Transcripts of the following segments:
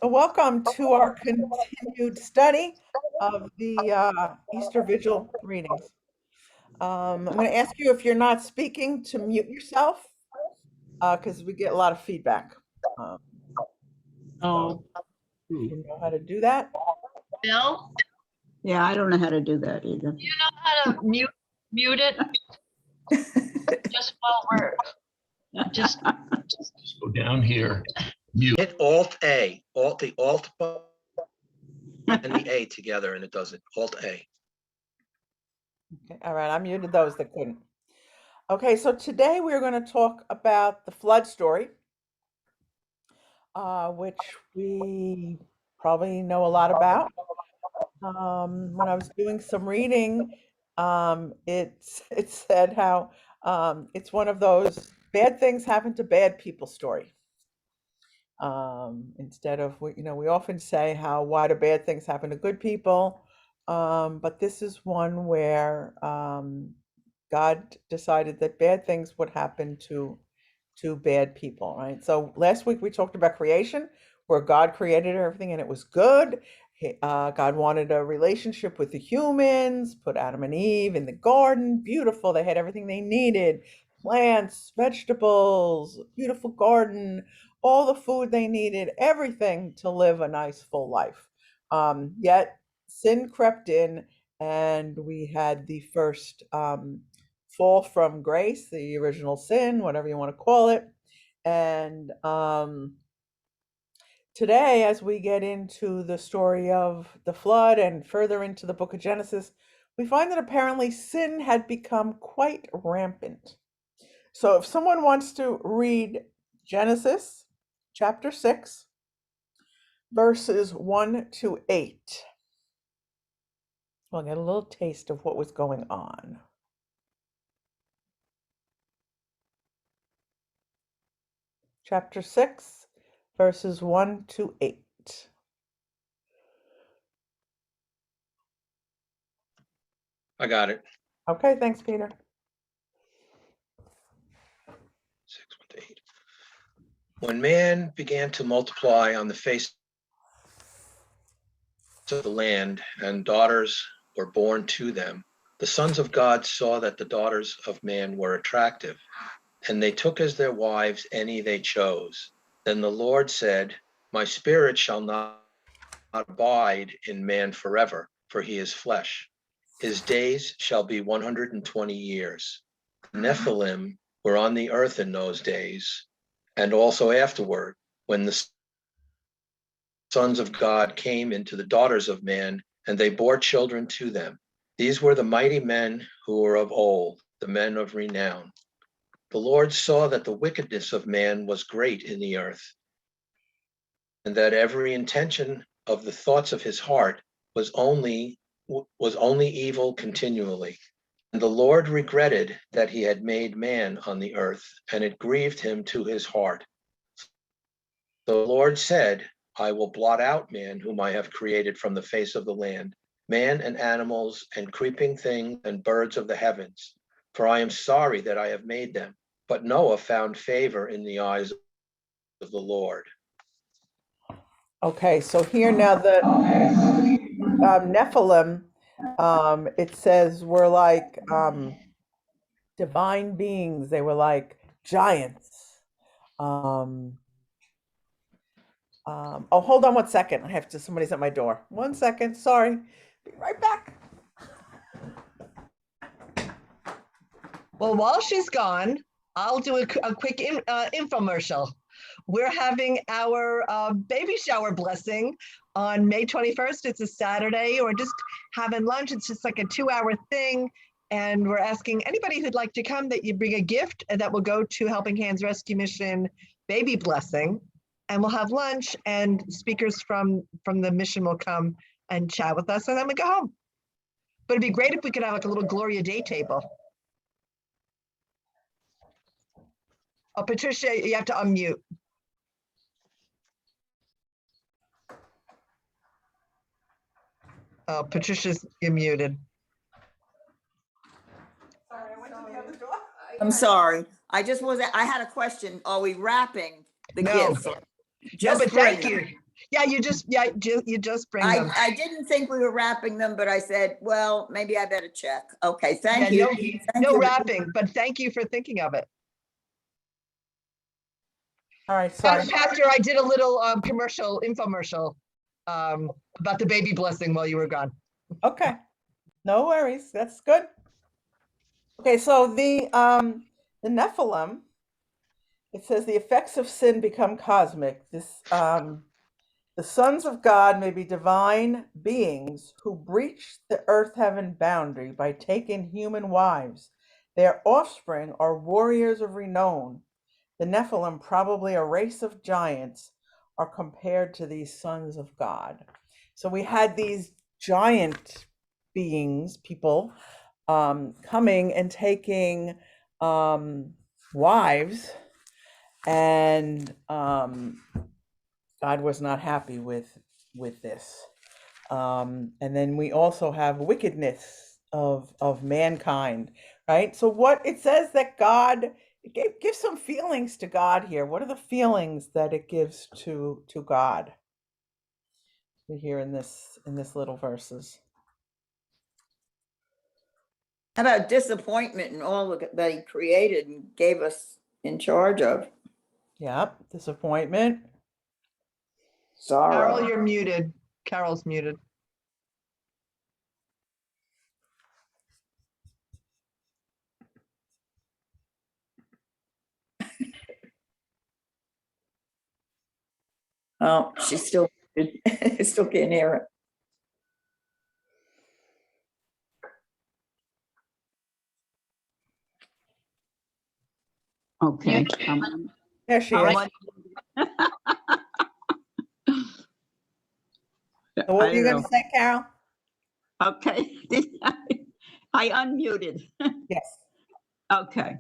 Welcome to our continued study of the Easter Vigil readings. I'm going to ask you, if you're not speaking, to mute yourself because we get a lot of feedback. Um, so Oh, you know how to do that? Bill, yeah, I don't know how to do that either. you know how to mute it just while we're just Go down here. Mute. Hit Alt-A, the Alt button and the A together, and it does it. Alt-A. Okay, all right, I muted those that couldn't. Okay, so today we're going to talk about the flood story, which we probably know a lot about. When I was doing some reading, it said how it's one of those bad things happen to bad people story. Instead of we often say how why do bad things happen to good people, but this is one where God decided that bad things would happen to bad people, right? So last week we talked about creation, where God created everything and it was good. God wanted a relationship with the humans, put Adam and Eve in the garden, beautiful. They had everything they needed, plants, vegetables, beautiful garden, all the food they needed, everything to live a nice, full life. Yet sin crept in and we had the first fall from grace, the original sin, whatever you want to call it. And today, as we get into the story of the flood and further into the book of Genesis, we find that apparently sin had become quite rampant. So if someone wants to read Genesis chapter 6, verses 1 to 8, we'll get a little taste of what was going on. Chapter 6, verses 1 to 8. I got it. Okay, thanks, Peter. 6, 1 to 8. When man began to multiply on the face of the land, and daughters were born to them, the sons of God saw that the daughters of man were attractive, and they took as their wives any they chose. Then the Lord said, "My spirit shall not abide in man forever, for he is flesh. His days shall be 120 years. Nephilim were on the earth in those days, and also afterward, when the sons of God came into the daughters of man, and they bore children to them. These were the mighty men who were of old, the men of renown. The Lord saw that the wickedness of man was great in the earth, and that every intention of the thoughts of his heart was only evil continually. And the Lord regretted that he had made man on the earth, and it grieved him to his heart. The Lord said, I will blot out man whom I have created from the face of the land, man and animals and creeping things and birds of the heavens, for I am sorry that I have made them. But Noah found favor in the eyes of the Lord. Okay, so here now the Nephilim, it says were like divine beings. They were like giants. Oh, hold on one second. Somebody's at my door. 1 second. Sorry. Be right back. Well, while she's gone, I'll do a quick infomercial. We're having our baby shower blessing on May 21st. It's a Saturday. We're just having lunch. It's just like a 2-hour thing. And we're asking anybody who'd like to come that you bring a gift that will go to Helping Hands Rescue Mission baby blessing. And we'll have lunch, and speakers from the mission will come and chat with us, and then we go home. But it'd be great if we could have like a little Gloria Day table. Oh, Patricia, you have to unmute. Oh, Patricia's muted. Sorry, I went to the other door. I'm sorry. I just wasn't, I had a question. Are we wrapping the No. gifts? No, but thank you. Yeah, you just bring them. I didn't think we were wrapping them, but I said, well, maybe I better check. Okay, Yeah, thank you. no, Thank no you. wrapping, but thank you for thinking of it. All right, sorry. Pastor, I did a little infomercial about the baby blessing while you were gone. Okay, no worries. That's good. Okay, so the Nephilim, it says the effects of sin become cosmic. The sons of God may be divine beings who breach the earth-heaven boundary by taking human wives. Their offspring are warriors of renown. The Nephilim, probably a race of giants, are compared to these sons of God. So we had these giant beings, people, coming and taking wives, and God was not happy with this. And then we also have wickedness of mankind, right? So what it says that God give some feelings to God here. What are the feelings that it gives to God? We hear in this little verses. How about disappointment in all that he created and gave us in charge of? Yeah, disappointment. Sorrow. Carol, you're muted. Carol's muted. Oh, she's still still can't hear it. Okay. There she how is. much- So what I were you don't going know. to say, Carol? Okay. I unmuted. Yes. Okay.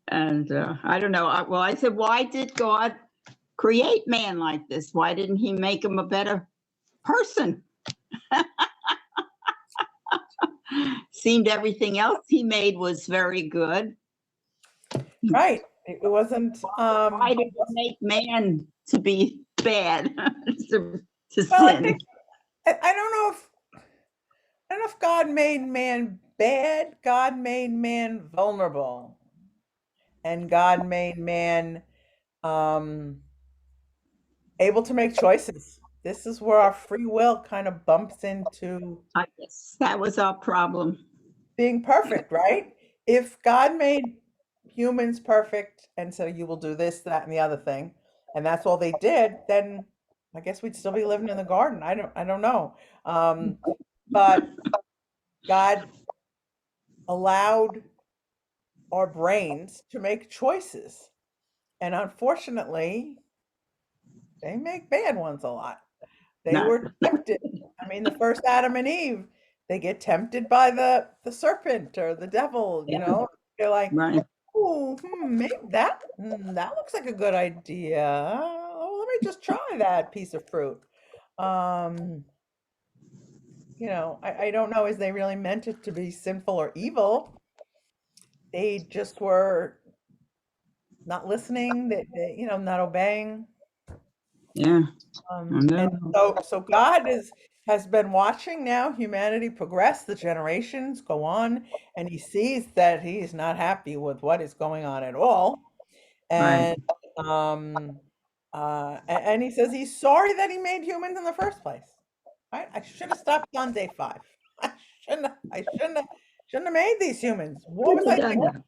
And I don't know. Well, I said, why did God create man like this? Why didn't he make him a better person? Seemed everything else he made was very good. Right. It wasn't. Why did he make man to be bad, to Well, I sin? think I don't know if God made man bad. God made man vulnerable, and God made man able to make choices. This is where our free will kind of bumps into I guess that was our problem. being perfect, right? If God made humans perfect and said you will do this, that, and the other thing, and that's all they did, then I guess we'd still be living in the garden. I don't know. But God allowed our brains to make choices. And unfortunately, they make bad ones a lot. They No. were tempted. I mean, the first Adam and Eve, they get tempted by the serpent or the devil, you Yeah. know. They're like, Right. oh, maybe that looks like a good idea. Oh, let me just try that piece of fruit. You know, I don't know, is they really meant it to be sinful or evil? They just were not listening, you know, not obeying. Yeah. And know. so God has been watching now humanity progress, the generations go on, and he sees that he's not happy with what is going on at all. Right. And and he says he's sorry that he made humans in the first place. Right? I should have stopped on day 5. I shouldn't have made these humans. What was I thinking?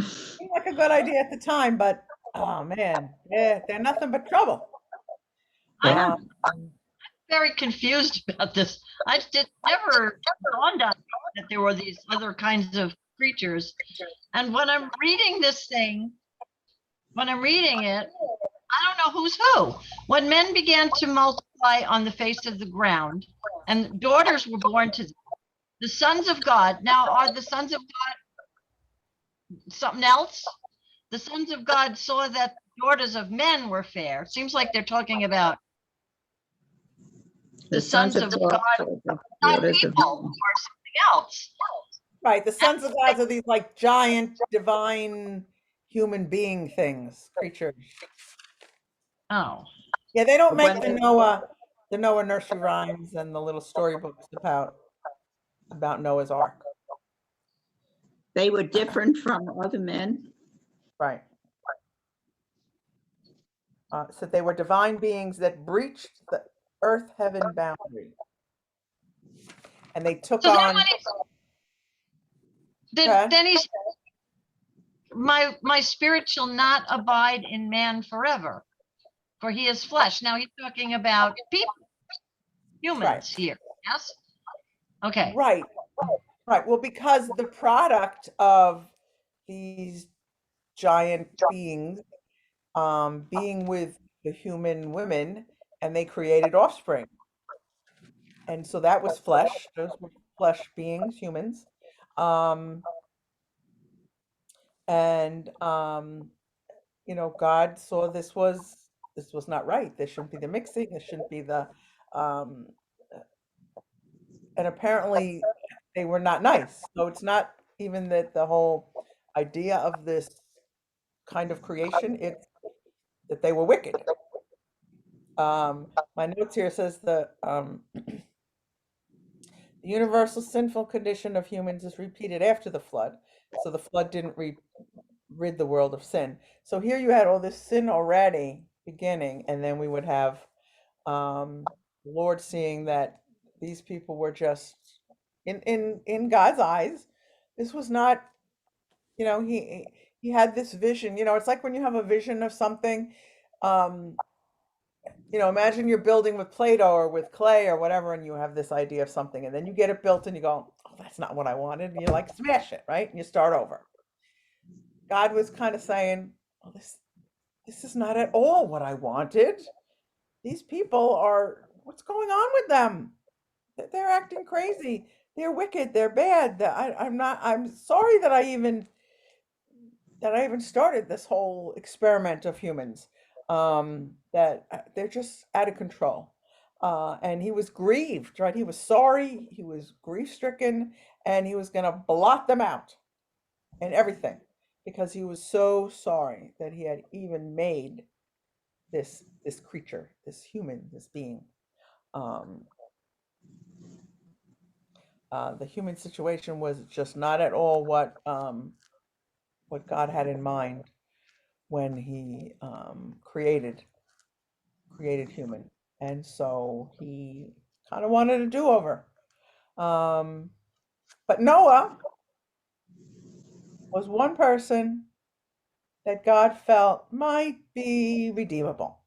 Seemed like a good idea at the time, but oh man, yeah, they're nothing but trouble. Yeah. Um, Very confused about this. I just never dawned on me that there were these other kinds of creatures. And when I'm reading this thing, when I'm reading it, I don't know who's who. When men began to multiply on the face of the ground, and daughters were born to them, the sons of God. Now, are the sons of God something else? The sons of God saw that the daughters of men were fair. Seems like they're talking about the sons of God, not people, or something else. right, the sons of gods are these like giant divine human being things, creatures. Oh, Yeah, they don't make When the Noah nursery rhymes and the little storybooks about Noah's Ark. they were different from other men. Right. So they were divine beings that breached the earth-heaven boundary, and they took so then on. when Go ahead. then he said, my spirit shall not abide in man forever, for he is flesh. Now he's talking about people, humans here. Yes. Okay. Right. Right. Well, because the product of these giant beings being with the human women, and they created offspring. And so that was flesh. Those were flesh beings, humans. Um, and God saw this was not right. There shouldn't be the mixing. There shouldn't be the um, and apparently they were not nice. So it's not even that the whole idea of this kind of creation, it's that they were wicked. My notes here says the universal sinful condition of humans is repeated after the flood. So the flood didn't rid the world of sin. So here you had all this sin already beginning, and then we would have the Lord seeing that these people were just in God's eyes. This was not, he had this vision. It's like when you have a vision of something. Um, Imagine you're building with Play-Doh or with clay or whatever, and you have this idea of something, and then you get it built, and you go, "Oh, that's not what I wanted." And you like smash it, right? And you start over. God was kind of saying, "Oh, this is not at all what I wanted. These people what's going on with them? They're acting crazy. They're wicked. They're bad. I'm sorry that I even started this whole experiment of humans. That they're just out of control." And he was grieved, right? He was sorry. He was grief stricken, and he was going to blot them out and everything, because he was so sorry that he had even made this creature, this human, this being. Um, the human situation was just not at all what God had in mind when he created human, and so he kind of wanted a do-over. But Noah was one person that God felt might be redeemable.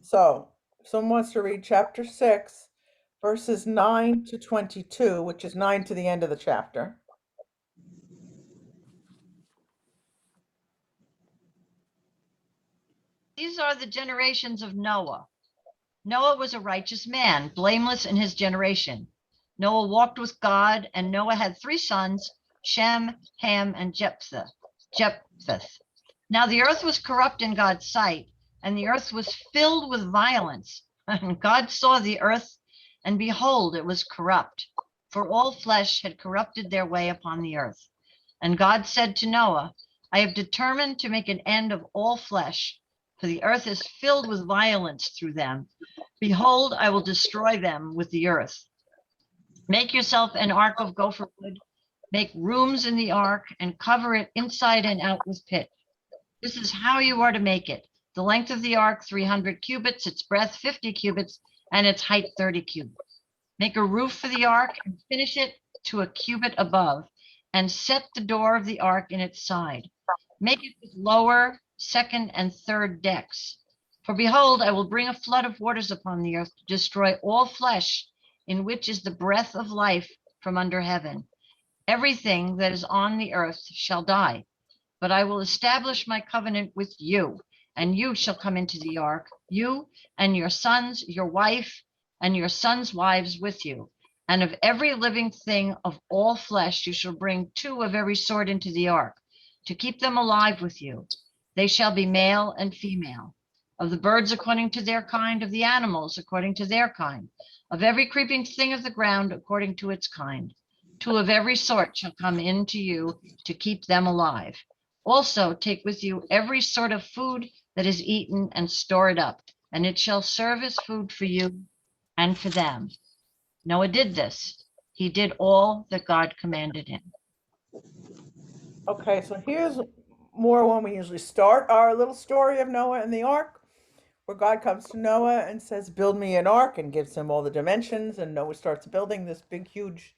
So if someone wants to read chapter 6, verses 9 to 22, which is 9 to the end of the chapter. These are the generations of Noah. Noah was a righteous man, blameless in his generation. Noah walked with God, and Noah had 3 sons, Shem, Ham, and Japheth. Now the earth was corrupt in God's sight, and the earth was filled with violence. And God saw the earth, and behold, it was corrupt, for all flesh had corrupted their way upon the earth. And God said to Noah, I have determined to make an end of all flesh, for the earth is filled with violence through them. Behold, I will destroy them with the earth. Make yourself an ark of gopher wood, make rooms in the ark, and cover it inside and out with pitch. This is how you are to make it. The length of the ark, 300 cubits, its breadth, 50 cubits, and its height, 30 cubits. Make a roof for the ark and finish it to a cubit above, and set the door of the ark in its side. Make it with lower, second, and third decks. For behold, I will bring a flood of waters upon the earth to destroy all flesh, in which is the breath of life from under heaven. Everything that is on the earth shall die. But I will establish my covenant with you, and you shall come into the ark, you and your sons, your wife, and your sons' wives with you. And of every living thing of all flesh you shall bring 2 of every sort into the ark, to keep them alive with you. They shall be male and female. Of the birds according to their kind, of the animals according to their kind, of every creeping thing of the ground according to its kind. 2 of every sort shall come into you to keep them alive. Also take with you every sort of food that is eaten and store it up, and it shall serve as food for you and for them. Noah did this. He did all that God commanded him. Okay, so here's more when we usually start our little story of Noah and the ark, where God comes to Noah and says, "Build me an ark," and gives him all the dimensions. And Noah starts building this big, huge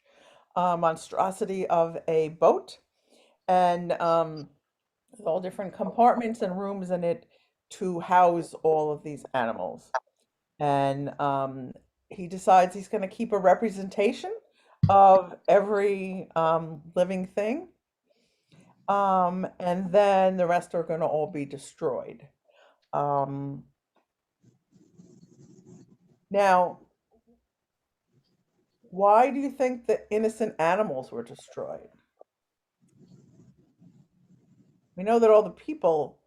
monstrosity of a boat, and with all different compartments and rooms in it to house all of these animals. And he decides he's going to keep a representation of every living thing. And then the rest are going to all be destroyed. Um, Now, why do you think the innocent animals were destroyed? We know that all the people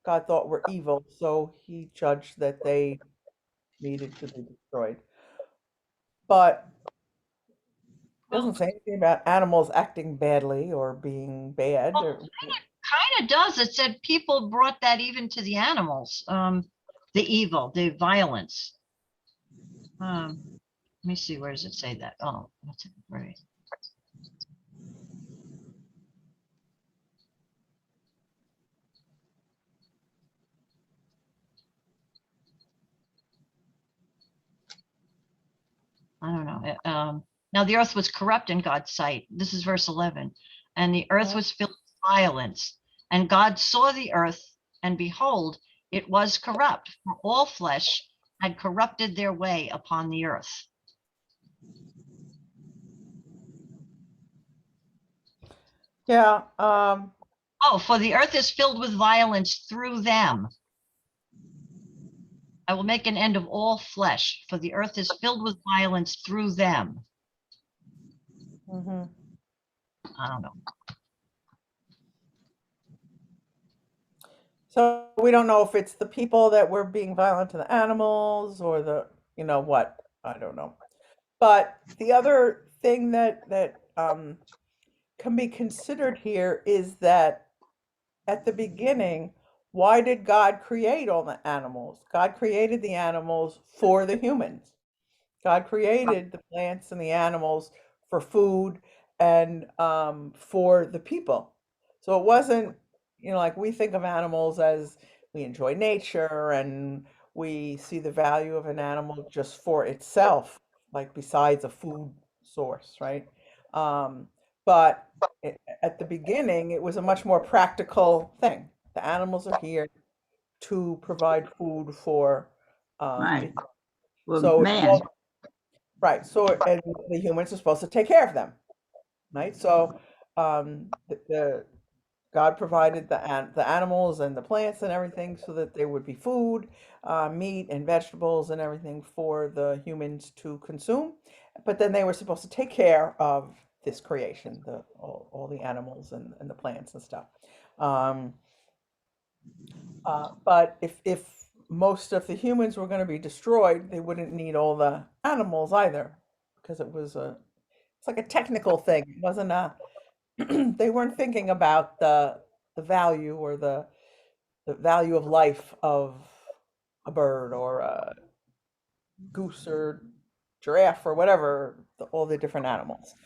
God thought were evil, so he judged that they needed to be destroyed. But it Well, doesn't say anything about animals acting badly or being bad. well, kind of does. It said people brought that even to the animals, the evil, the violence. Let me see, where does it say that? Oh, that's it, right. I don't know. Now the earth was corrupt in God's sight. This is verse 11. And the earth was filled with violence. And God saw the earth, and behold, it was corrupt, for all flesh had corrupted their way upon the earth. Yeah. Oh, for the earth is filled with violence through them. I will make an end of all flesh, for the earth is filled with violence through them. Mhm. I don't know. So we don't know if it's the people that were being violent to the animals or the, what, I don't know. But the other thing that can be considered here is that at the beginning, why did God create all the animals? God created the animals for the humans. God created the plants and the animals for food and for the people. So it wasn't, like we think of animals as we enjoy nature and we see the value of an animal just for itself, like besides a food source, right? Um, but at the beginning, it was a much more practical thing. The animals are here to provide food for Right. it. Well, So man, right. So, and the humans are supposed to take care of them, right? So, the God provided the animals and the plants and everything so that there would be food, meat and vegetables and everything for the humans to consume. But then they were supposed to take care of this creation, all the animals and the plants and stuff. Um, but if most of the humans were going to be destroyed, they wouldn't need all the animals either, because it's like a technical thing. It wasn't a they weren't thinking about the value or the value of life of a bird or a goose or giraffe or whatever, all the different animals.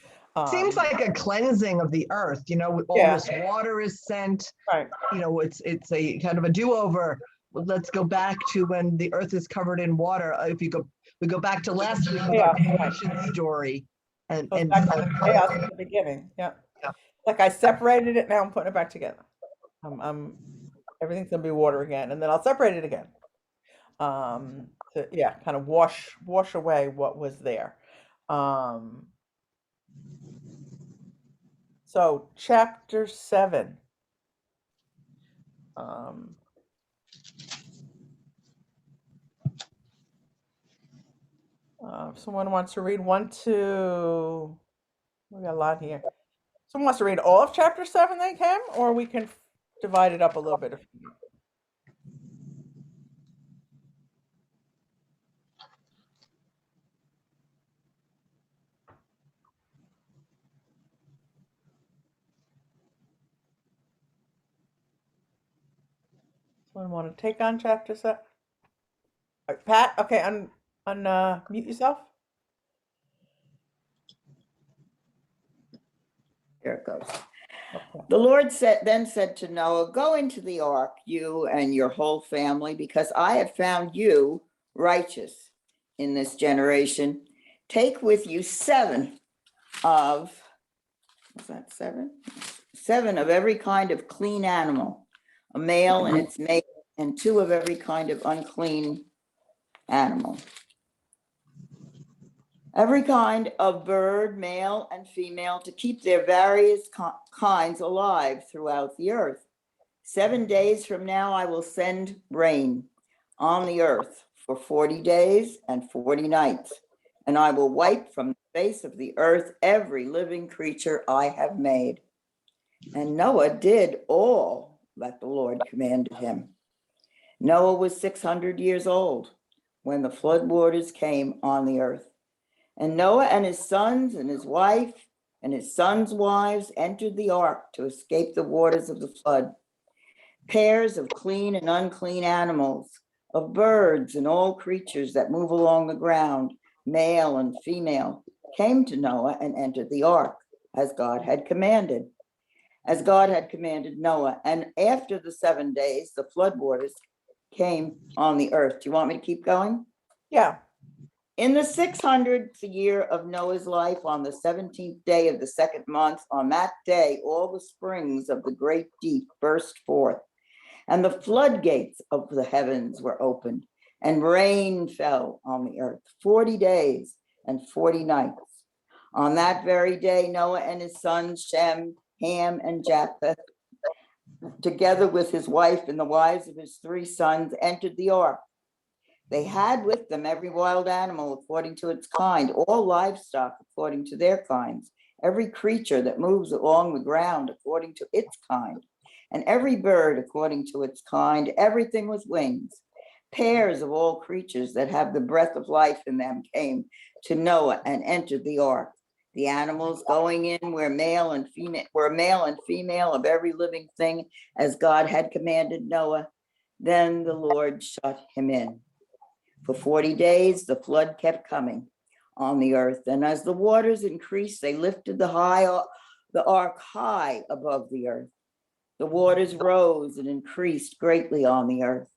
Seems Um, like a cleansing of the earth, all yeah, this water is sent, right. it's a kind of a do-over. Let's go back to when the earth is covered in water. If we go back to last week with our Chaos, right. creation story Goes and back to the chaos at the beginning. Yeah. Like I separated it, now I'm putting it back together. I'm everything's gonna be water again, and then I'll separate it again. To, yeah, kind of wash away what was there. Um, so chapter 7. Um, Someone wants to read 1 to, we got a lot here. Someone wants to read all of chapter 7, they can, or we can divide it up a little bit. Someone want to take on chapter 7? Pat, okay, mute yourself. Here it goes. Okay. The Lord then said to Noah, go into the ark, you and your whole family, because I have found you righteous in this generation. Take with you 7 of, was that 7? 7 of every kind of clean animal, a male and its mate, and 2 of every kind of unclean animal. Every kind of bird, male and female, to keep their various kinds alive throughout the earth. 7 days from now, I will send rain on the earth for 40 days and 40 nights, and I will wipe from the face of the earth every living creature I have made. And Noah did all that the Lord commanded him. Noah was 600 years old when the flood waters came on the earth. And Noah and his sons and his wife and his sons' wives entered the ark to escape the waters of the flood. Pairs of clean and unclean animals, of birds and all creatures that move along the ground, male and female, came to Noah and entered the ark, as God had commanded. As God had commanded Noah. And after the 7 days, the flood waters came on the earth. Do you want me to keep going? Yeah. In the 600th year of Noah's life, on the 17th day of the 2nd month, on that day, all the springs of the great deep burst forth, and the floodgates of the heavens were opened, and rain fell on the earth 40 days and 40 nights. On that very day, Noah and his sons, Shem, Ham, and Japheth, together with his wife and the wives of his 3 sons, entered the ark. They had with them every wild animal according to its kind, all livestock according to their kinds, every creature that moves along the ground according to its kind, and every bird according to its kind, everything with wings. Pairs of all creatures that have the breath of life in them came to Noah and entered the ark. The animals going in were male and female of every living thing, as God had commanded Noah. Then the Lord shut him in. For 40 days, the flood kept coming on the earth. And as the waters increased, they lifted the ark high above the earth. The waters rose and increased greatly on the earth.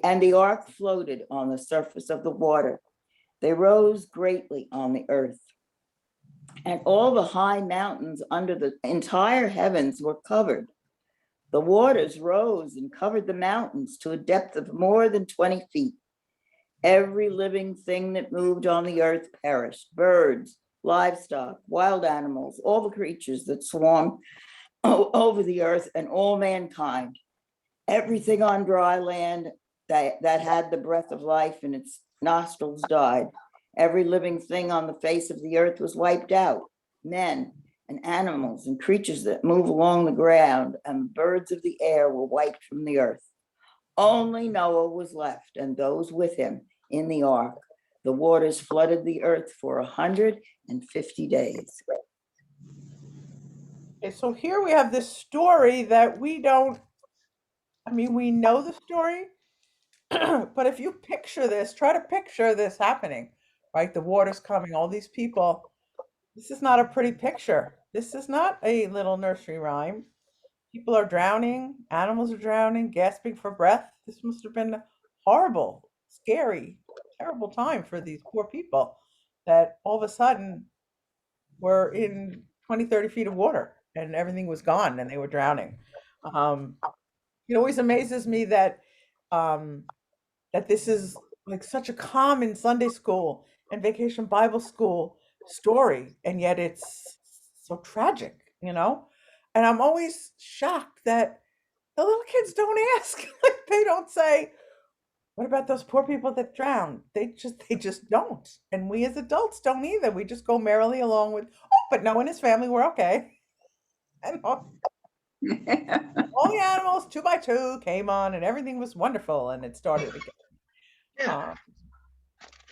And the ark floated on the surface of the water. They rose greatly on the earth. And all the high mountains under the entire heavens were covered. The waters rose and covered the mountains to a depth of more than 20 feet. Every living thing that moved on the earth perished, birds, livestock, wild animals, all the creatures that swarm over the earth, and all mankind. Everything on dry land that had the breath of life in its nostrils died. Every living thing on the face of the earth was wiped out. Men and animals and creatures that move along the ground and birds of the air were wiped from the earth. Only Noah was left, and those with him in the ark. The waters flooded the earth for 150 days. Okay, so here we have this story that we know the story, but if you picture this, try to picture this happening, right? The water's coming, all these people. This is not a pretty picture. This is not a little nursery rhyme. People are drowning, animals are drowning, gasping for breath. This must have been horrible, scary, terrible time for these poor people that all of a sudden were in 20, 30 feet of water and everything was gone and they were drowning. It always amazes me that that this is like such a common Sunday school and vacation Bible school story, and yet it's so tragic, And I'm always shocked that the little kids don't ask. Like they don't say, "What about those poor people that drowned?" They just don't. And we as adults don't either. We just go merrily along with, "Oh, but Noah and his family were okay." And all the animals 2 by 2 came on and everything was wonderful and it started again. Yeah. Um,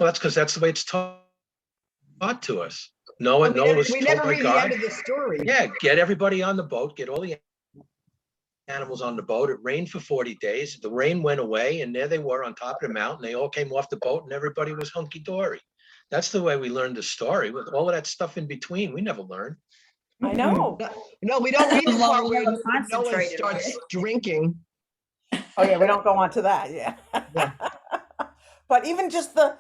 Well, that's because that's the way it's taught to us. Noah was we told never by read the God, end of the story. yeah, get everybody on the boat, get all the animals on the boat. It rained for 40 days. The rain went away, and there they were on top of the mountain. They all came off the boat, and everybody was hunky-dory. That's the way we learned the story. With all of that stuff in between, we never learned. I know. No, we don't read the Well, part we where never Noah concentrated on starts it. drinking. Oh yeah, we don't go on to that. Yeah. Yeah. But even just the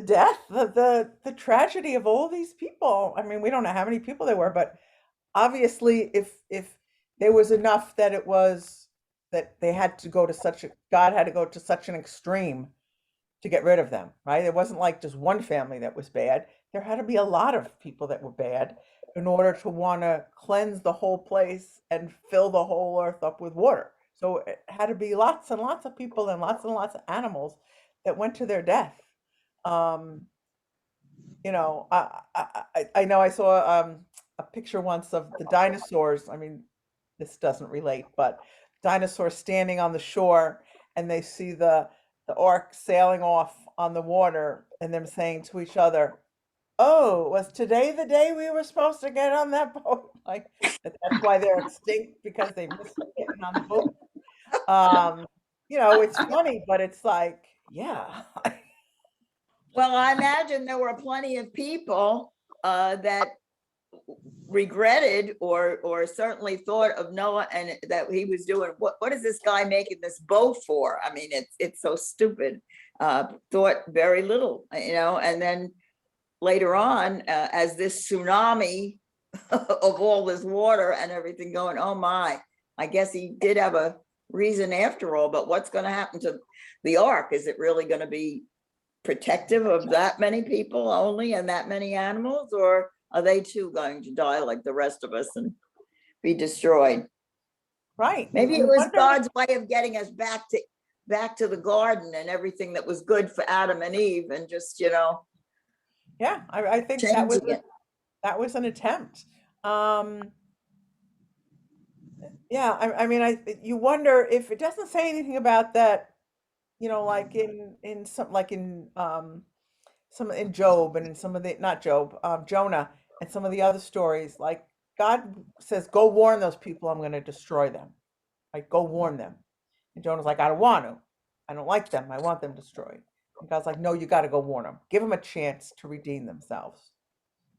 death, the tragedy of all these people. I mean, we don't know how many people there were, but obviously if there was enough that it was that they had to go to God had to go to such an extreme to get rid of them, right? It wasn't like just one family that was bad. There had to be a lot of people that were bad in order to want to cleanse the whole place and fill the whole earth up with water. So it had to be lots and lots of people and lots of animals that went to their death. You know, I know I saw a picture once of the dinosaurs. I mean, this doesn't relate, but dinosaurs standing on the shore, and they see the ark sailing off on the water, and them saying to each other, "Oh, was today the day we were supposed to get on that boat?" Like that's why they're extinct, because they missed getting on the boat. You know, it's funny, but it's like, yeah. Well, I imagine there were plenty of people that regretted or certainly thought of Noah and that he was doing, what is this guy making this boat for? I mean, it's so stupid. Thought very little, you know, and then later on, as this tsunami of all this water and everything going, oh my, I guess he did have a reason after all, but what's going to happen to the ark? Is it really going to be protective of that many people only and that many animals, or are they too going to die like the rest of us and be destroyed? Right. Maybe You it was wonder- God's way of getting us back to the garden and everything that was good for Adam and Eve, and just, you know, Yeah, I think that was changing it. that was an attempt. Yeah, I mean, you wonder if it doesn't say anything about that, you know, like in some like in some in Job and in some of the not Job, Jonah and some of the other stories, like God says, "Go warn those people. I'm going to destroy them." Like, go warn them. And Jonah's like, "I don't want to. I don't like them. I want them destroyed." And God's like, "No, you got to go warn them. Give them a chance to redeem themselves."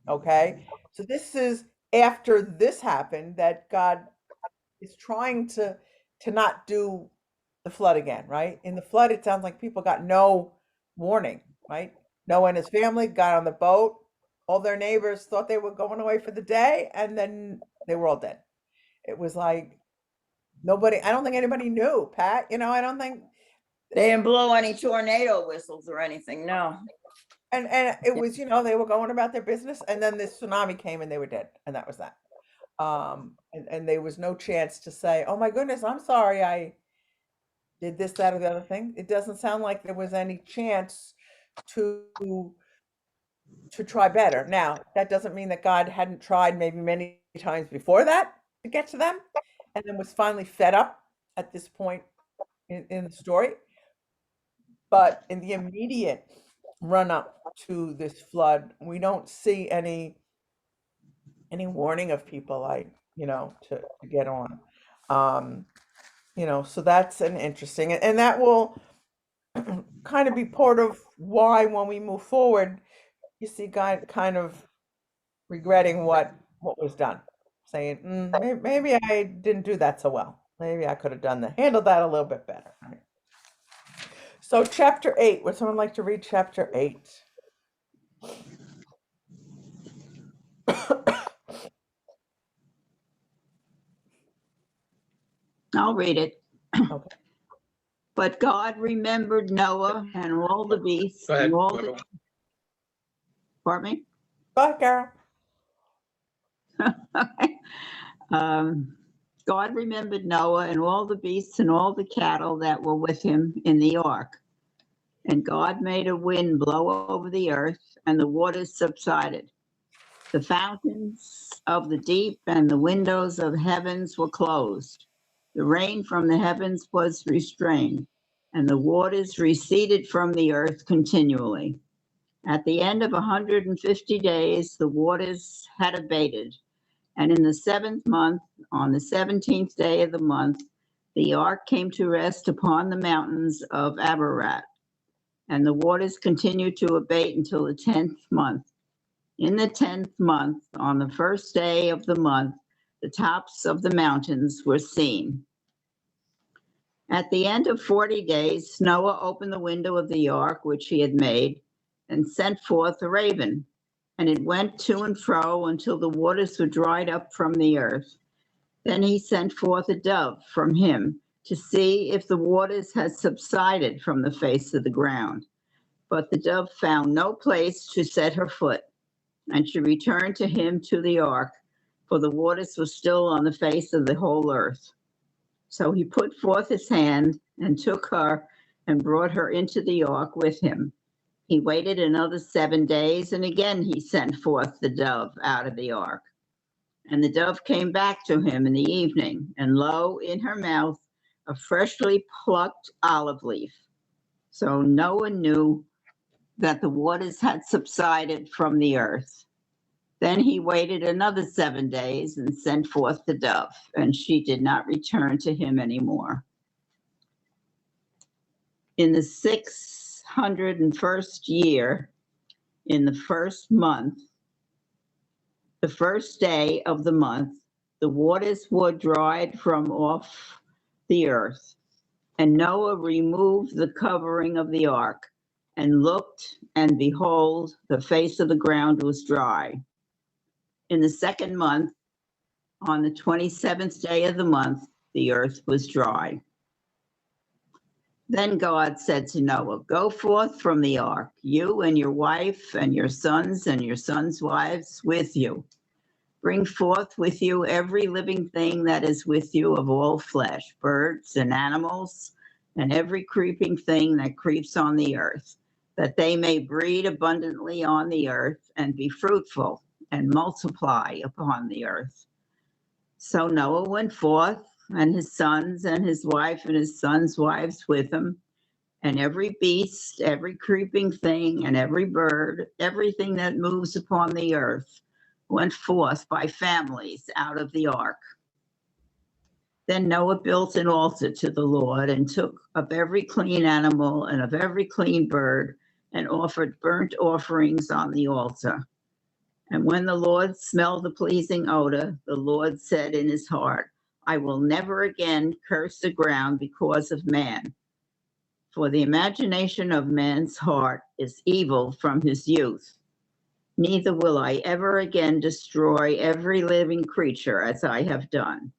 Okay, so this is after this happened that God is trying to not do the flood again, right? In the flood, it sounds like people got no warning, right? Noah and his family got on the boat. All their neighbors thought they were going away for the day, and then they were all dead. It was like nobody, I don't think anybody knew, Pat. You know, I don't think, They didn't blow any tornado whistles or anything, no. and it was, you know, they were going about their business, and then this tsunami came and they were dead, and that was that. And there was no chance to say, "Oh my goodness, I'm sorry, I did this, that, or the other thing." It doesn't sound like there was any chance to try better. Now, that doesn't mean that God hadn't tried maybe many times before that to get to them, and then was finally fed up at this point in the story. But in the immediate run up to this flood, we don't see any warning of people, like, you know, to get on. You know, so that's an interesting, and that will kind of be part of why when we move forward, you see God kind of regretting what was done, saying, maybe I didn't do that so well. Maybe I could have handled that a little bit better. Right? So chapter 8, would someone like to read chapter 8? I'll read it. Okay. But God remembered Noah and all the beasts Go ahead. and all whoever- the, pardon me? Go ahead, Carol. God remembered Noah and all the beasts and all the cattle that were with him in the ark. And God made a wind blow over the earth, and the waters subsided. The fountains of the deep and the windows of heavens were closed. The rain from the heavens was restrained, and the waters receded from the earth continually. At the end of 150 days, the waters had abated, And in the 7th month, on the 17th day of the month, the ark came to rest upon the mountains of Ararat, and the waters continued to abate until the 10th month. In the 10th month, on the first day of the month, the tops of the mountains were seen. At the end of 40 days, Noah opened the window of the ark which he had made and sent forth a raven, and it went to and fro until the waters were dried up from the earth. Then he sent forth a dove from him to see if the waters had subsided from the face of the ground. But the dove found no place to set her foot, and she returned to him to the ark, for the waters were still on the face of the whole earth. So he put forth his hand and took her and brought her into the ark with him. He waited another 7 days, and again he sent forth the dove out of the ark. And the dove came back to him in the evening, and lo, in her mouth a freshly plucked olive leaf. So Noah knew that the waters had subsided from the earth. Then he waited another 7 days and sent forth the dove, and she did not return to him anymore. In the 601st year, in the first month, the first day of the month, the waters were dried from off the earth, and Noah removed the covering of the ark and looked, and behold, the face of the ground was dry. In the 2nd month, on the 27th day of the month, the earth was dry. Then God said to Noah, "Go forth from the ark, you and your wife and your sons wives with you. Bring forth with you every living thing that is with you of all flesh, birds and animals, and every creeping thing that creeps on the earth, that they may breed abundantly on the earth and be fruitful and multiply upon the earth." So Noah went forth, and his sons and his wife and his sons' wives with him, and every beast, every creeping thing, and every bird, everything that moves upon the earth, went forth by families out of the ark. Then Noah built an altar to the Lord and took of every clean animal and of every clean bird and offered burnt offerings on the altar. And when the Lord smelled the pleasing odor, the Lord said in his heart, "I will never again curse the ground because of man. For the imagination of man's heart is evil from his youth. Neither will I ever again destroy every living creature as I have done.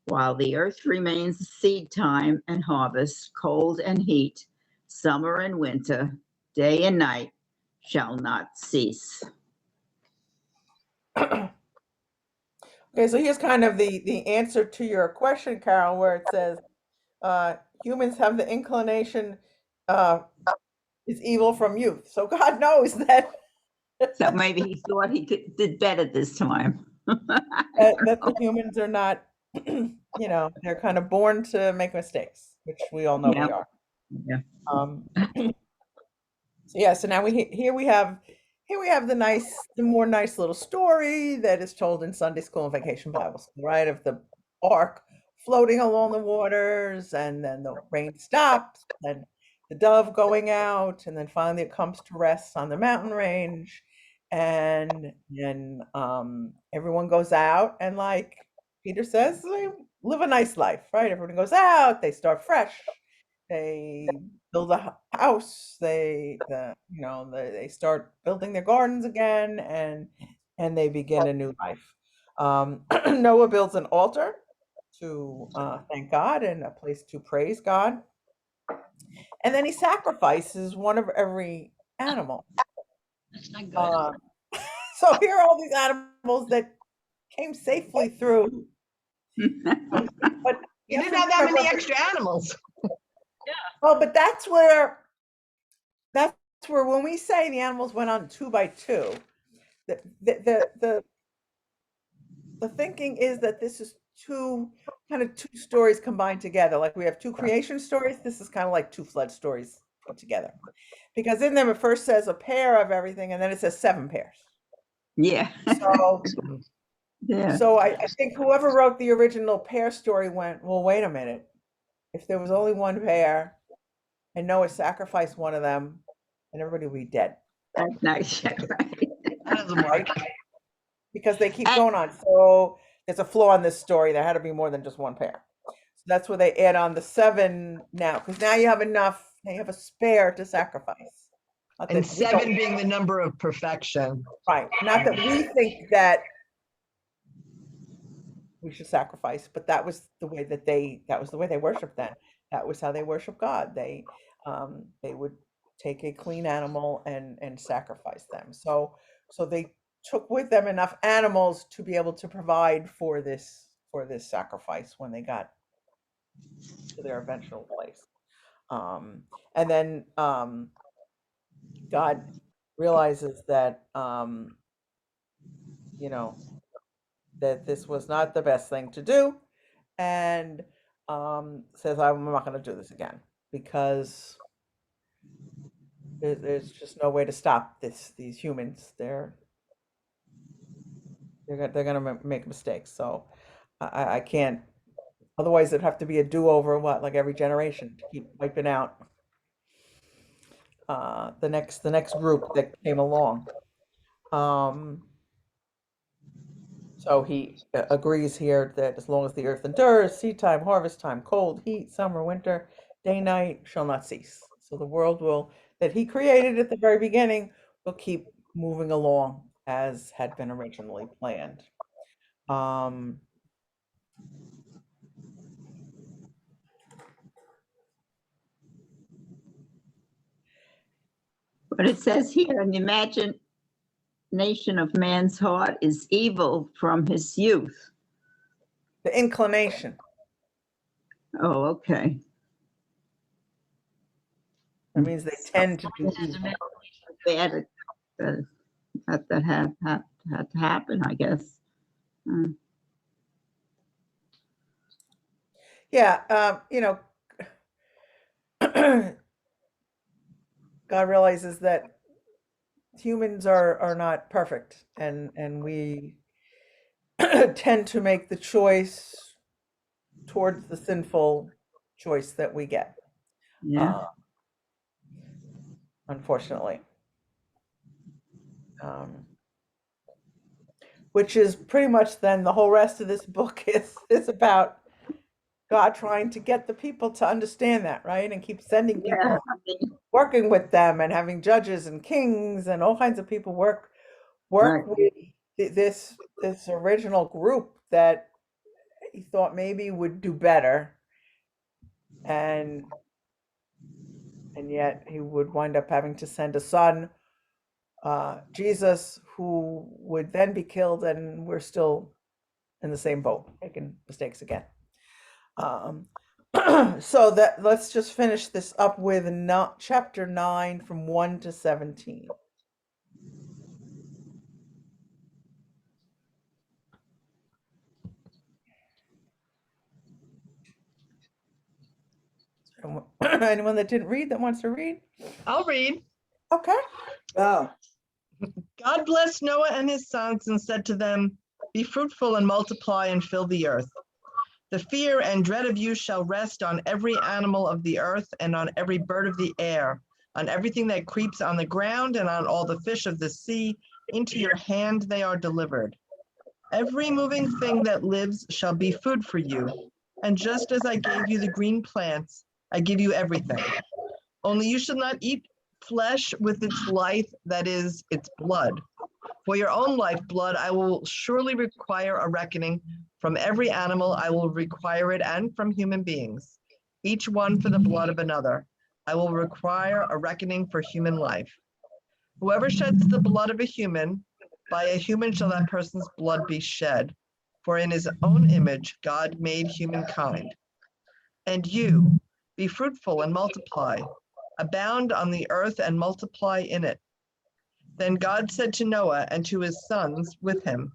While the earth remains seed time and harvest, cold and heat, summer and winter, day and night shall not cease." Okay, so here's kind of the answer to your question, Carol, where it says humans have the inclination is evil from youth. So God knows that So maybe he thought he did better this time. that the humans are not, they're kind of born to make mistakes, which we all know we Yeah. are. Yeah. So yeah, so now here we have the more nice little story that is told in Sunday school and vacation Bible school, right? Of the ark floating along the waters, and then the rain stops, and the dove going out, and then finally it comes to rest on the mountain range, and then everyone goes out, and like Peter says, they live a nice life, right? Everyone goes out, they start fresh. They build a house. They start building their gardens again, and they begin a new life. Noah builds an altar to thank God and a place to praise God, and then he sacrifices one of every animal. That's not good. So here are all these animals that came safely through. But You didn't have that many extra animals. well, but that's where when we say the animals went on 2 by 2, the thinking is that this is two stories combined together. Like we have 2 creation stories. This is kind of like 2 flood stories put together, because in them it first says a pair of everything, and then it says 7 pairs. Yeah. So Yeah. So I think whoever wrote the original pair story went, well, wait a minute. If there was only one pair and Noah sacrificed one of them, and everybody would be dead, That's nice. Right. That doesn't right? work. Because they keep And going on. So there's a flaw in this story. There had to be more than just one pair. So that's where they add on the 7 now, because now you have enough. Now you have a spare to sacrifice. Not And that we don't, 7 being the number of perfection. right? Not that we think that we should sacrifice, but that was the way that was the way they worshiped then. That was how they worship God. They would take a clean animal and sacrifice them. So they took with them enough animals to be able to provide for this sacrifice when they got to their eventual place. And then God realizes that you know that this was not the best thing to do, and says, I'm not going to do this again, because there's just no way to stop these humans. They're going to make mistakes. So I can't. Otherwise, it'd have to be a do-over, like every generation, to keep wiping out the next group that came along. So he agrees here that as long as the earth endures, seed time, harvest time, cold, heat, summer, winter, day, night shall not cease. So the world that he created at the very beginning will keep moving along as had been originally planned. Um, but it says here, an imagination of man's heart is evil from his youth. the inclination. Oh, okay. That means they tend to do His evil. Bad that had to happen, I guess. Yeah, God realizes that humans are not perfect, and we tend to make the choice towards the sinful choice that we get, Yeah. unfortunately. Which is pretty much then the whole rest of this book is about God trying to get the people to understand that, right? And keep sending Yeah. people, working with them, and having judges and kings and all kinds of people work Right. with this original group that he thought maybe would do better, and yet he would wind up having to send a son, Jesus, who would then be killed, and we're still in the same boat, making mistakes again. So that let's just finish this up with chapter 9 from 1 to 17. Anyone that didn't read that wants to read? I'll read. Okay. Oh, God blessed Noah and his sons and said to them, be fruitful and multiply and fill the earth. The fear and dread of you shall rest on every animal of the earth and on every bird of the air, on everything that creeps on the ground and on all the fish of the sea. Into your hand they are delivered. Every moving thing that lives shall be food for you. And just as I gave you the green plants, I give you everything. Only you shall not eat flesh with its life, that is, its blood. For your own lifeblood, I will surely require a reckoning. From every animal, I will require it, and from human beings, each one for the blood of another. I will require a reckoning for human life. Whoever sheds the blood of a human, by a human shall that person's blood be shed. For in his own image, God made humankind. And you, be fruitful and multiply, abound on the earth and multiply in it. Then God said to Noah and to his sons with him,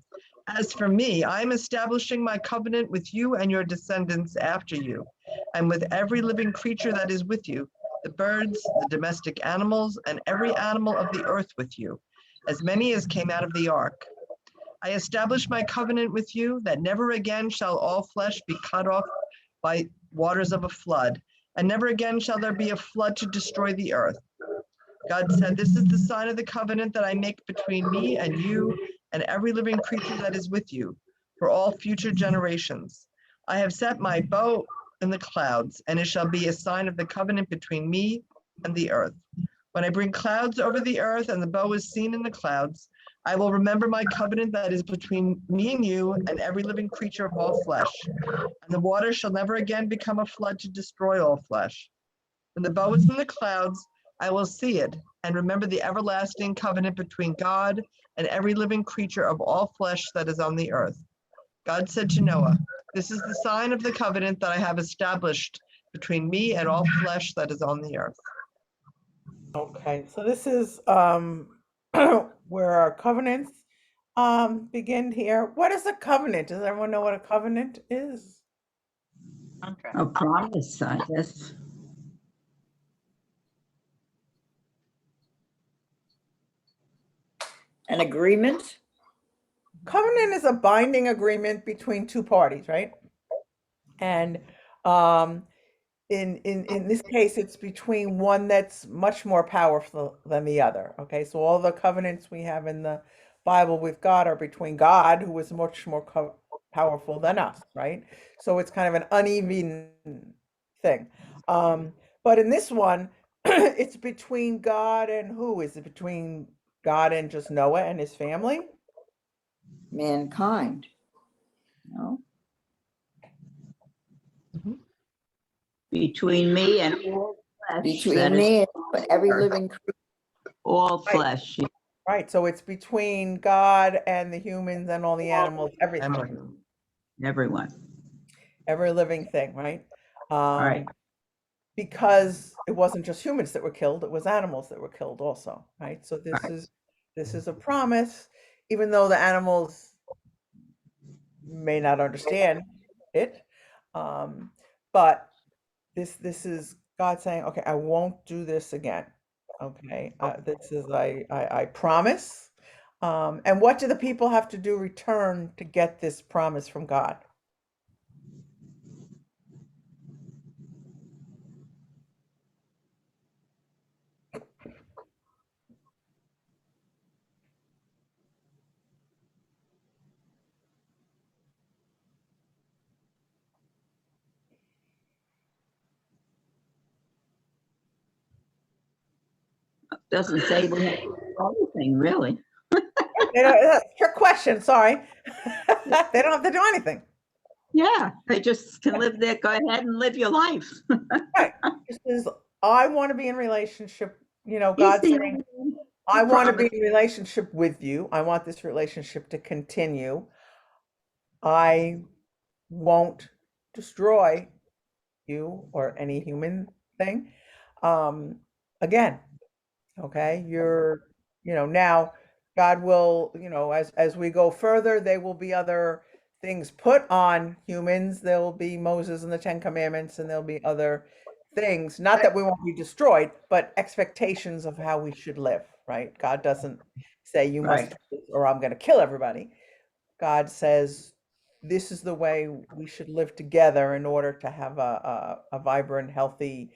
as for me, I am establishing my covenant with you and your descendants after you, and with every living creature that is with you, the birds, the domestic animals, and every animal of the earth with you, as many as came out of the ark. I establish my covenant with you that never again shall all flesh be cut off by waters of a flood, and never again shall there be a flood to destroy the earth. God said, this is the sign of the covenant that I make between me and you and every living creature that is with you for all future generations. I have set my bow in the clouds, and it shall be a sign of the covenant between me and the earth. When I bring clouds over the earth and the bow is seen in the clouds, I will remember my covenant that is between me and you and every living creature of all flesh. And the water shall never again become a flood to destroy all flesh. When the bow is in the clouds, I will see it and remember the everlasting covenant between God and every living creature of all flesh that is on the earth. God said to Noah, this is the sign of the covenant that I have established between me and all flesh that is on the earth. Okay, so this is where our covenants begin here. What is a covenant? Does everyone know what a covenant is? Contract. A promise, I guess. An agreement? Covenant is a binding agreement between two parties, right? And um, in this case, it's between one that's much more powerful than the other. Okay, so all the covenants we have in the Bible with God are between God, who is much more powerful than us, right? So it's kind of an uneven thing. But in this one, it's between God and who? Is it between God and just Noah and his family? Mankind. No? Between me and all flesh. Between that is me and every earth. living creature. all flesh. Right, so it's between God and the humans and all the animals, everything, Everyone. every living thing, right? Right. Because it wasn't just humans that were killed, it was animals that were killed also, right? So this Right. is a promise, even though the animals may not understand it. But this is God saying, okay, I won't do this again. Okay, this is I promise. And what do the people have to do? Return to get this promise from God. Doesn't say we have to do anything, really. Your question, sorry. They don't have to do anything. Yeah, they just can live there. Go ahead and live your life. Right. This is, I want to be in relationship, He's God the saying, only I want to be promise. in relationship with you. I want this relationship to continue. I won't destroy you or any human thing. Again, okay, now God will, as we go further, there will be other things put on humans. There will be Moses and the Ten Commandments, and there'll be other things. Not that we won't be destroyed, but expectations of how we should live, right? God doesn't say you must Right. do this or I'm going to kill everybody. God says this is the way we should live together in order to have a vibrant, healthy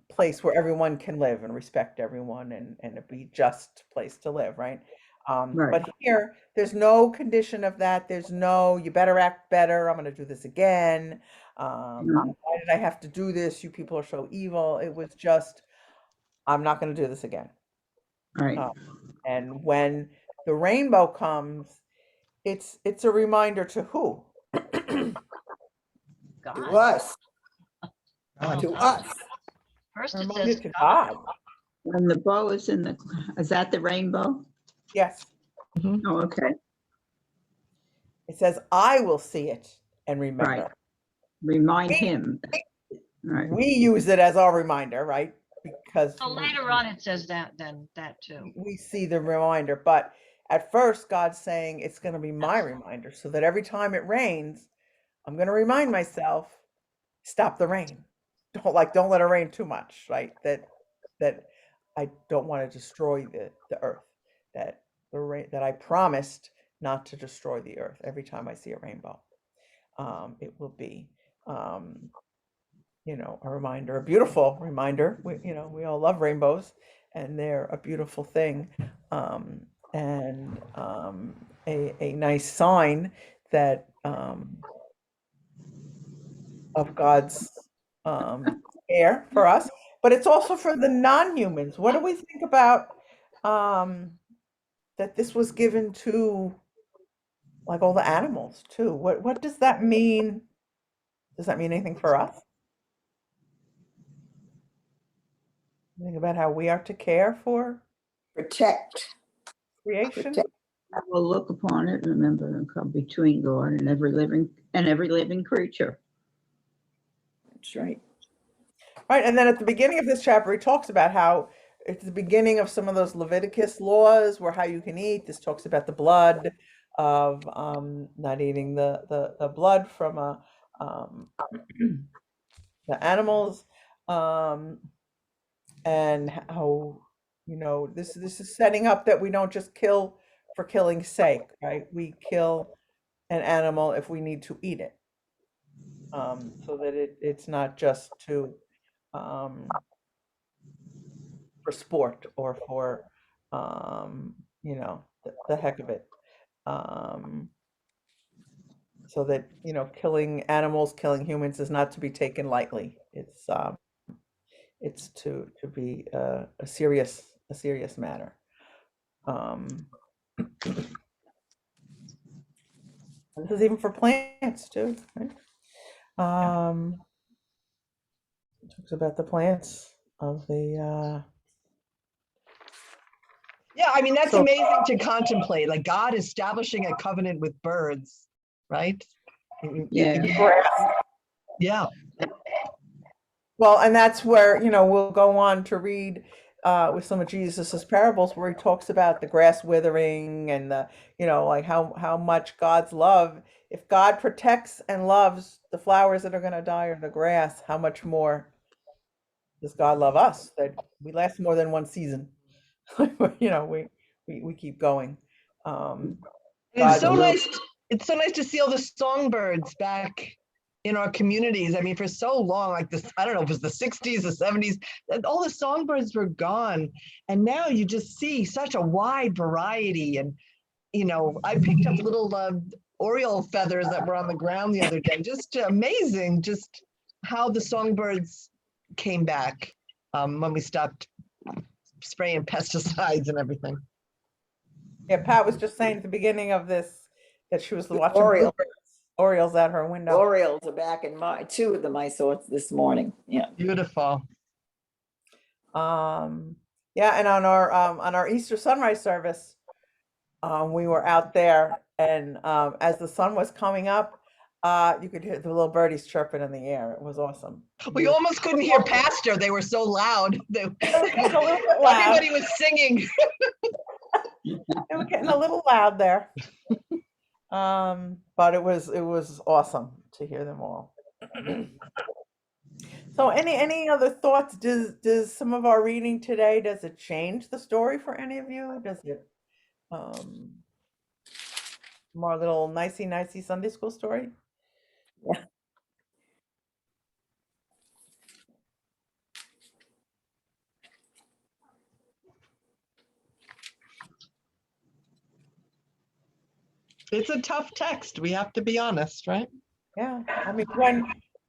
place where everyone can live and respect everyone and it be just place to live, right? Right. But here, there's no condition of that. There's no, you better act better. I'm going to do this again. No. Why did I have to do this? You people are so evil. It was just, I'm not going to do this again. Right. And when the rainbow comes, it's a reminder to who? To God. us, God. to us. First A it reminder says to God. God. When the bow is in the, is that the rainbow? Yes. Oh, okay. It says, I will see it and Right. remember. Remind We, him. Right. we use it as our reminder, right? Because So later on it says that then that too. we see the reminder. But at first, God's saying it's going to be my reminder so that every time it rains, I'm going to remind myself, stop the rain. Don't let it rain too much, right? That I don't want to destroy the earth. That the rain that I promised not to destroy the earth. Every time I see a rainbow, it will be, a reminder, a beautiful reminder. We all love rainbows, and they're a beautiful thing, and a nice sign that of God's care for us. But it's also for the non-humans. What do we think about that this was given to like all the animals too? What does that mean? Does that mean anything for us? Think about how we are to care for Protect, creation. protect. I will look upon it, remember, and come between God and every living creature. That's right. Right, and then at the beginning of this chapter, he talks about how it's the beginning of some of those Leviticus laws where how you can eat. This talks about the blood of not eating the blood from the animals, and how this is setting up that we don't just kill for killing's sake, right? We kill an animal if we need to eat it, so that it's not just to for sport or for the heck of it, so that killing animals, killing humans is not to be taken lightly. It's to be a serious matter. This is even for plants too, right? It talks about the plants of the Yeah, I mean, that's So- amazing to contemplate, like God establishing a covenant with birds, right? Yeah. Yeah, well, and that's where we'll go on to read with some of Jesus's parables where he talks about the grass withering and the like how much God's love. If God protects and loves the flowers that are going to die or the grass, how much more does God love us, that we last more than one season? We keep going. and God will- it's so nice to see all the songbirds back in our communities. I mean, for so long, like this, I don't know if it was the 60s, the 70s, all the songbirds were gone. And now you just see such a wide variety. And, I picked up little oriole feathers that were on the ground the other day. Just amazing, just how the songbirds came back when we stopped spraying pesticides and everything. Yeah, Pat was just saying at the beginning of this that she was watching Oriole. Orioles out her window. Orioles are back in two of them I saw this morning. Yeah. Beautiful. Yeah, and on our Easter sunrise service, we were out there, and as the sun was coming up, you could hear the little birdies chirping in the air. It was awesome. We almost couldn't hear Pastor. They were so loud. It was a little bit loud. Everybody was singing. They were getting a little loud there. But it was awesome to hear them all. So any other thoughts? Does some of our reading today, does it change the story for any of you? Does it more little nicey Sunday school story? Yeah. It's a tough text. We have to be honest, right? Yeah, I mean,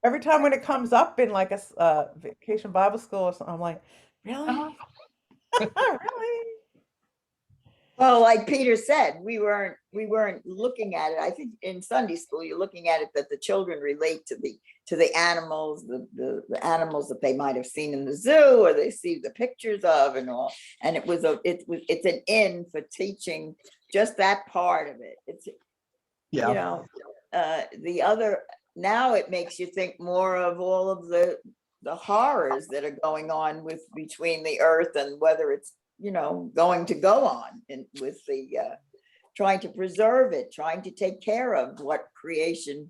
every time when it comes up in like a vacation Bible school or something, I'm like, really? Really? Well, like Peter said, we weren't looking at it. I think in Sunday school, you're looking at it that the children relate to the animals, the animals that they might have seen in the zoo or they see the pictures of and all. And it's an in for teaching just that part of it. It's the other, now it makes you think more of all of the horrors that are going on between the earth and whether it's going to go on and with the trying to preserve it, trying to take care of what creation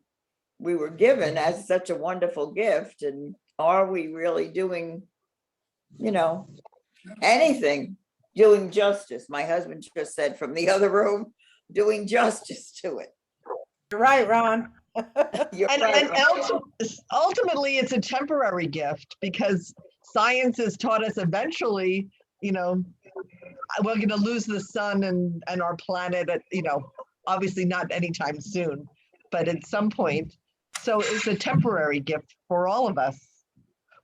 we were given as such a wonderful gift. And are we really doing anything, doing justice? My husband just said from the other room, doing justice to it. You're right, Ron. You're And, right. and ultimately, it's a temporary gift because science has taught us eventually, we're going to lose the sun and our planet at, obviously not anytime soon, but at some point. So it's a temporary gift for all of us.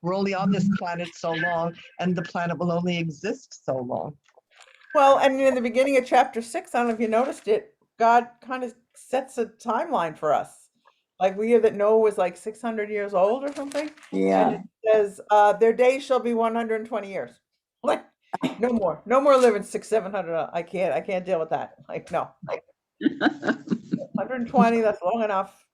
We're only on this planet so long, and the planet will only exist so long. Well, and in the beginning of chapter 6, I don't know if you noticed it, God kind of sets a timeline for us. Like we hear that Noah was like 600 years old or something. Yeah. And it says, their days shall be 120 years. Like, no more living 700. I can't deal with that. Like, no. 120, that's long enough.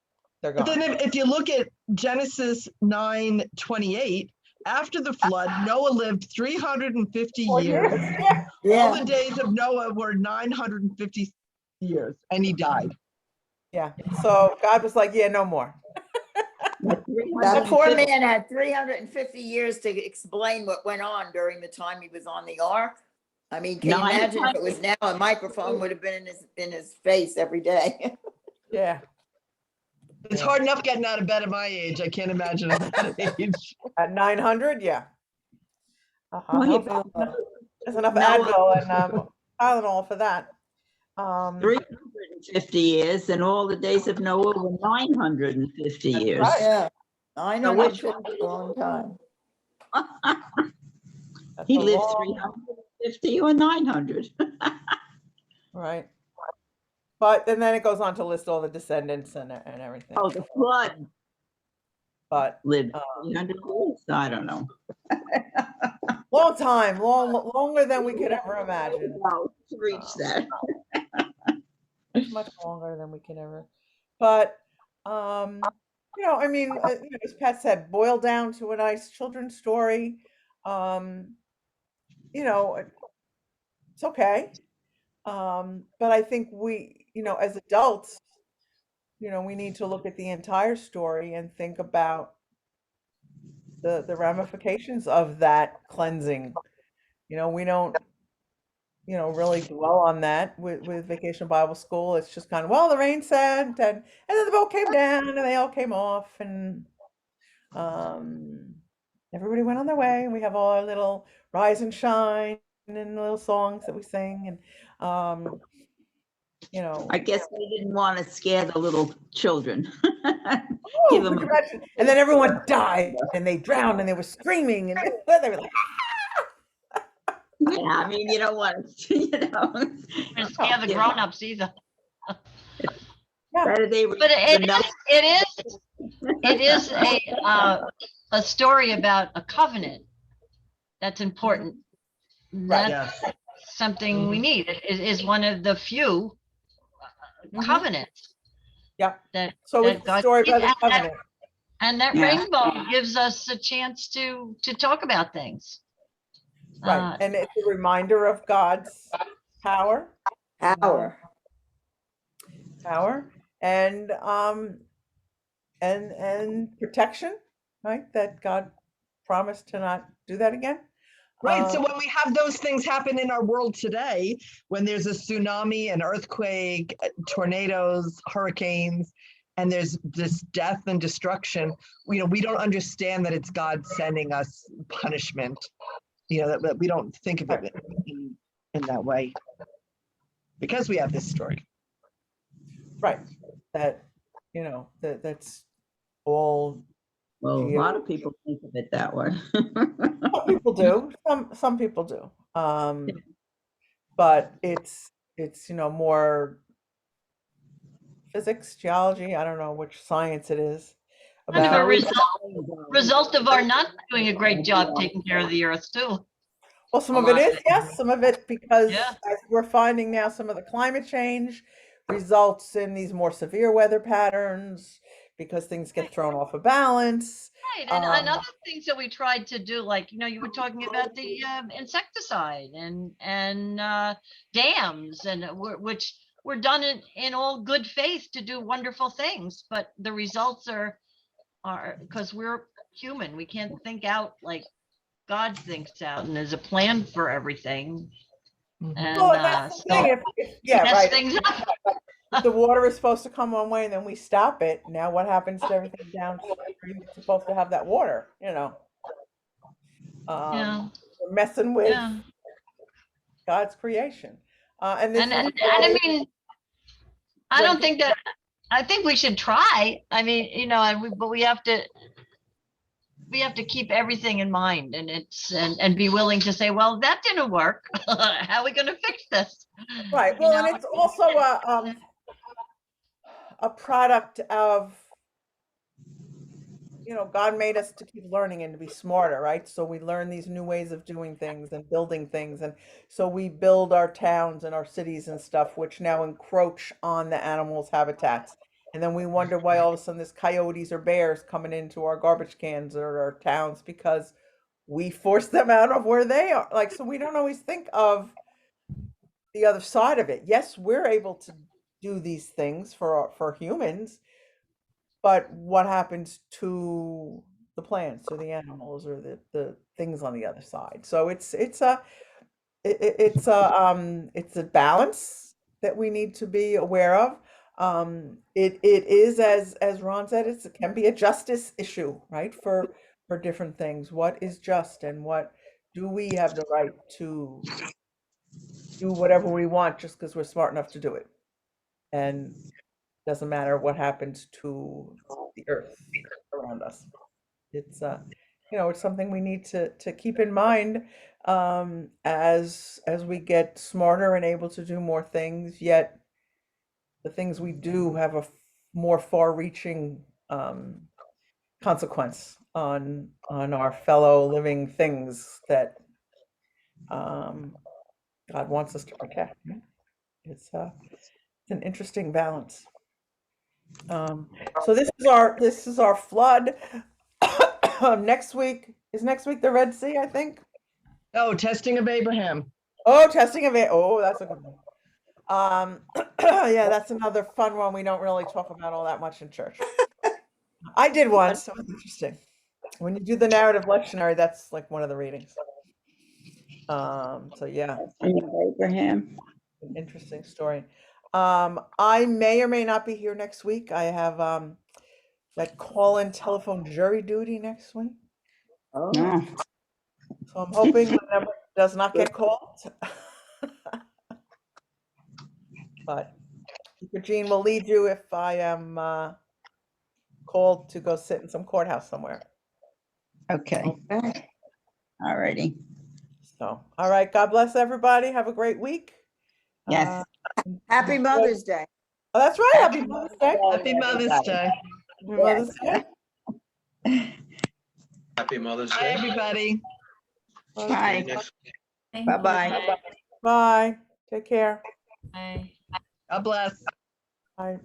They're But gone. then if you look at Genesis 9:28, after the flood, Noah lived 350 years. Yeah. All Yeah. the days of Noah were 950 years, and he died. Yeah. So God was like, yeah, no more. That poor man had 350 years to explain what went on during the time he was on the ark. I mean, can you imagine if it was now, a microphone would have been in his face every day. Yeah. It's hard enough getting out of bed at my age. I can't imagine at that age. At 900, yeah. Well, he- There's enough Noah- Advil and Tylenol for that. 350 years, and all the days of Noah were 950 years. right. Yeah. I know, which it's a long time. That's He a lived long- 350 or 900. Right. But and then it goes on to list all the descendants and everything. Oh, the flood But lived 300 years. I don't know. long time, longer than we could ever imagine. No, to reach that. Much longer than we can ever. But I mean, as Pat said, boil down to a nice children's story. It's okay. But I think we, as adults, we need to look at the entire story and think about the ramifications of that cleansing. We don't, really dwell on that with Vacation Bible School. It's just kind of, well, the rain set and then the boat came down and they all came off and everybody went on their way. And we have all our little rise and shine and little songs that we sing and I guess they didn't want to scare the little children. Give them and then everyone died and they drowned and they were screaming and they were like, Yeah, I mean, you don't want to, And scare the grown-ups either. Better they But it is a story about a covenant that's important. That's something we need. It is one of the few covenants. Yeah. So it's a story about the covenant. And that rainbow gives us a chance to talk about things. Right. And it's a reminder of God's power. Power. And protection, right? That God promised to not do that again. Right. So when we have those things happen in our world today, when there's a tsunami, an earthquake, tornadoes, hurricanes, and there's this death and destruction, we don't understand that it's God sending us punishment. That we don't think of it in that way because we have this story. Right. That, that's all. Well, a lot of people think of it that way. Some people do. Some people do. But it's more physics, geology. I don't know which science it is. Kind of a result of our not doing a great job taking care of the earth too. Well, some of it is, yes. Some of it because Yeah. as we're finding now, some of the climate change results in these more severe weather patterns because things get thrown off of balance. Right, and other things that we tried to do, like you were talking about the insecticide and dams, and which were done in all good faith to do wonderful things, but the results are because we're human, we can't think out like God thinks out, and there's a plan for everything. And Well, and that's the thing, so yeah, mess right. things up. If the water is supposed to come one way and then we stop it, now what happens to everything downstream that's supposed to have that water, you know? Yeah, We're messing with yeah. God's creation. And this And is I mean, I when don't think that, I think we should try. I mean, you know, but we have to keep everything in mind, and and be willing to say, well, that didn't work. How are we going to fix this? right. You Well, and know? it's also a product of, you know, God made us to keep learning and to be smarter, right? So we learn these new ways of doing things and building things. And so we build our towns and our cities and stuff, which now encroach on the animals' habitats. And then we wonder why all of a sudden there's coyotes or bears coming into our garbage cans or our towns because we force them out of where they are. Like, so we don't always think of the other side of it. Yes, we're able to do these things for humans, but what happens to the plants or the animals or the things on the other side? So it's a balance that we need to be aware of. It is as Ron said, it can be a justice issue, right? For different things. What is just and what do we have the right to do whatever we want just because we're smart enough to do it? And doesn't matter what happens to the earth around us. It's you know, it's something we need to keep in mind as we get smarter and able to do more things, yet the things we do have a more far-reaching consequence on our fellow living things that God wants us to protect. It's an interesting balance. So this is our flood. Next week is next week the Red Sea, I think. Oh, testing of Abraham. Oh, testing of it. Oh, that's a good one. Yeah, that's another fun one we don't really talk about all that much in church. I did once. So it was interesting. When you do the narrative lectionary, that's like one of the readings. So yeah, Abraham. an interesting story. I may or may not be here next week. I have that call-in telephone jury duty next week. Oh, So I'm hoping the number does not get called. But Eugene will lead you if I am called to go sit in some courthouse somewhere. Okay, all righty. So, all right. God bless everybody. Have a great week. Yes. Happy Mother's Day. Oh, that's right. Happy Mother's Day. Happy Mother's Day. Happy Mother's Day. Happy Mother's Bye, Day. everybody. See you Bye. next Bye-bye. Bye. Take care. Bye. God bless. Bye.